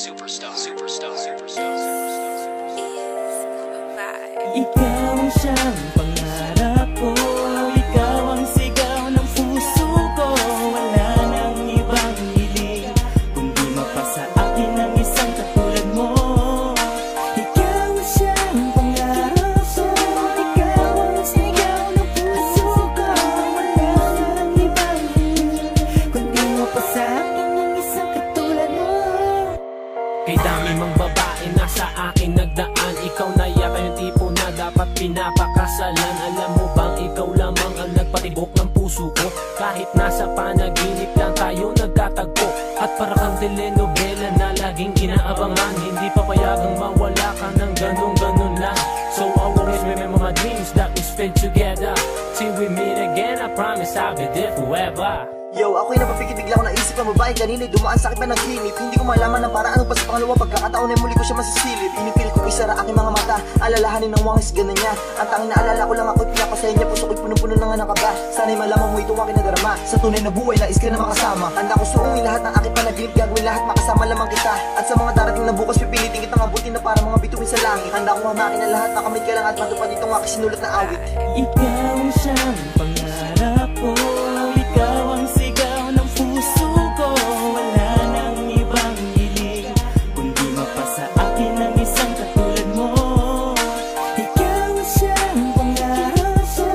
Superstar. Ikaw ang siyang pangarap ko, ikaw ang sigaw ng puso ko. Wala nang ibang hiling kundi mapasa akin ang isang katulad mo. Ikaw ang siyang pangarap ko, ikaw ang sigaw ng puso ko. Wala nang ibang hiling kundi mapasa akin ang isang katulad mo. Kay dami mang babae na sa akin nagdaan, ikaw na yata yung tipo na dapat pinapakasalan. Alam mo bang ikaw lamang ang nagpatibok ng puso ko? Kahit nasa panaginip lang tayo nagkatagpo. At para kang telenovela na laging inaabangan, hindi papayagang mawala ka ng ganun lang. So I always remember my dreams that we spent together. Till we meet again, I promise I'll be there forever. Yo, ako'y napapikit, bigla ko naisip ang babae kanina dumaan sakit pa ng kinip. Hindi ko malaman ng paraan pa sa pangalawa. Pagkakataon ay muli ko siya masisilip. Pinipilit ko isara aking mga mata, alalahanin ng wangis ganan niya. Ang tanging naalala ko lang ako'y pinapasaya niya. Puso ko'y punong-puno ng nga ng kaba. Sana'y malaman mo itong aking nadarama. Sa tunay na buhay, nais ka na makasama. Handa ko suungin lahat ng aking panaginip. Gagawin lahat, makasama lamang kita. At sa mga darating na bukas, pipilitin kitang abutin na para mga bituin sa langit. Handa ko mamakin na lahat, makamit ka lang at matupad itong aking sinulat na awit. Ikaw ang siyang pangarap ko, ikaw ang sigaw ng puso ko. Wala nang ibang hiling kundi mapasa akin ang isang katulad mo. Ikaw ang siyang pangarap ko,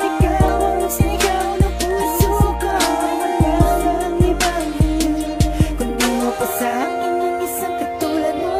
ikaw ang sigaw ng puso ko. Wala nang ibang hiling kundi mapasa akin ang isang katulad mo.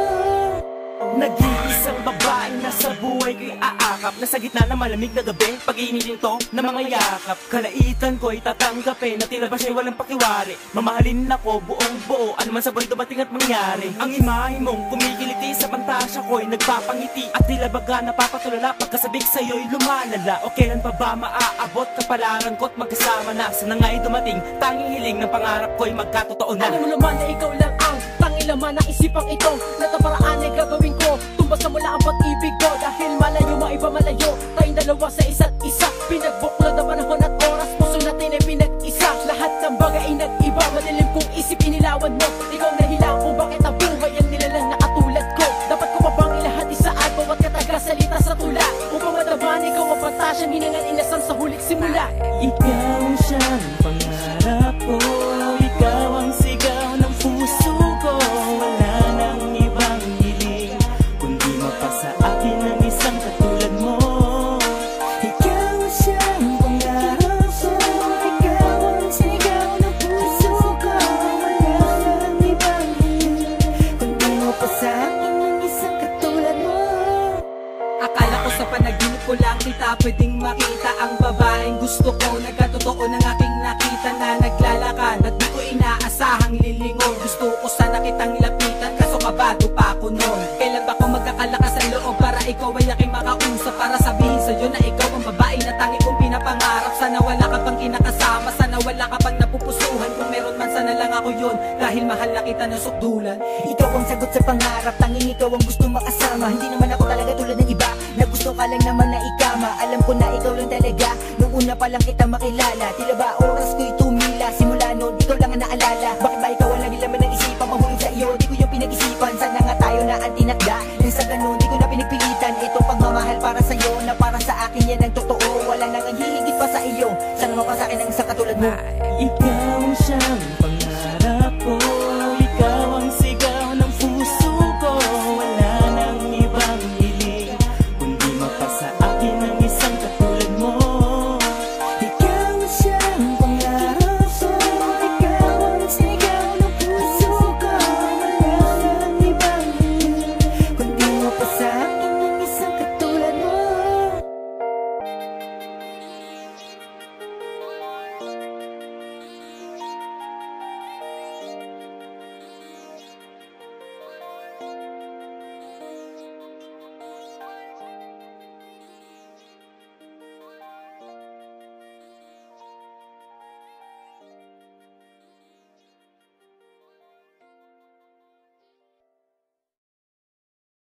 Nag-iisang babae na sa buhay ko'y aakap, nasa gitna ng malamig na gabi, pag-iinitin to na mga yakap. Kalaitan ko'y tatanggapin na tila ba siya'y walang pakiwari. Mamahalin ako buong buo, ano man sa buhay dumating at mangyari. Ang imahe mong kumikiliti sa pantasya ko'y nagpapangiti, at tila baga napapatulala pagkasabik sa'yo'y lumalala. O kailan pa ba maaabot kapalaran ko't magkasama na? Sana nga'y dumating, tanging hiling ng pangarap ko'y magkatotoo na. Alam mo naman na ikaw lang ang tanging laman ng isipang ito. Nataparaan ay gagawin ko, tumbas na mula ang pag-ibig ko. Dahil malayo maiba malayo, tayong dalawa sa isa't isa. Pinagbuklod na panahon at oras, puso natin ay pinag-isa. Lahat ng bagay ay nag-iba, madilim kong isip inilawan mo. Ikaw nahilang kung bakit ang buhay ang nilalang na katulad ko. Dapat ko pa bang ilahat isaan bawat kataga-salita sa tula, upang madaman ikaw ang pantasyang hinangan inasal sa huling simula. Ikaw ang siyang pangarap ko, ikaw ang sigaw ng puso ko. Wala nang ibang hiling kundi mapasa akin ang isang katulad mo. Ikaw ang siyang pangarap ko, ikaw ang sigaw ng puso ko. Wala nang ibang hiling kundi mapasa akin ang isang katulad mo. Akala ko sa panaginip ko lang kita pwedeng makita ang babaeng gusto ko. Nagkatotoo ng aking nakita na naglalakad at di ko inaasahang lilingon. Gusto ko sana kitang nilapitan kaso kabado pa ako noon. Kailan ba ako magkakalakas ang loob para ikaw ay aking makausap, para sabihin sa'yo na ikaw ang babae na tangi kong pinapangarap. Sana wala ka pang kinakasama, sana wala ka pang napupusuhan. Kung meron man sana lang ako yun, dahil mahal na kita ng sukdulan. Ikaw ang sagot sa pangarap, tanging ikaw ang gusto makasama. Hindi naman ako talaga tulad ng iba na gusto ka lang naman na ikama. Alam ko na ikaw lang talaga nung una pa lang kita makilala. Tila ba oras ko'y tumila, simula noon ikaw lang ang naalala. Bakit ba ikaw ang lagi laman ng isipan, mahulog sa iyo di ko yung pinag-isipan. Sana nga tayo na ang tinakda, nang sa ganun di ko na pinagpilitan. Itong pagmamahal para sa'yo na para sa akin yan ang totoo. Wala nang ang hihigit pa sa iyo, sana mapasa akin ang isang katulad mo. Ikaw ang siyang pangarap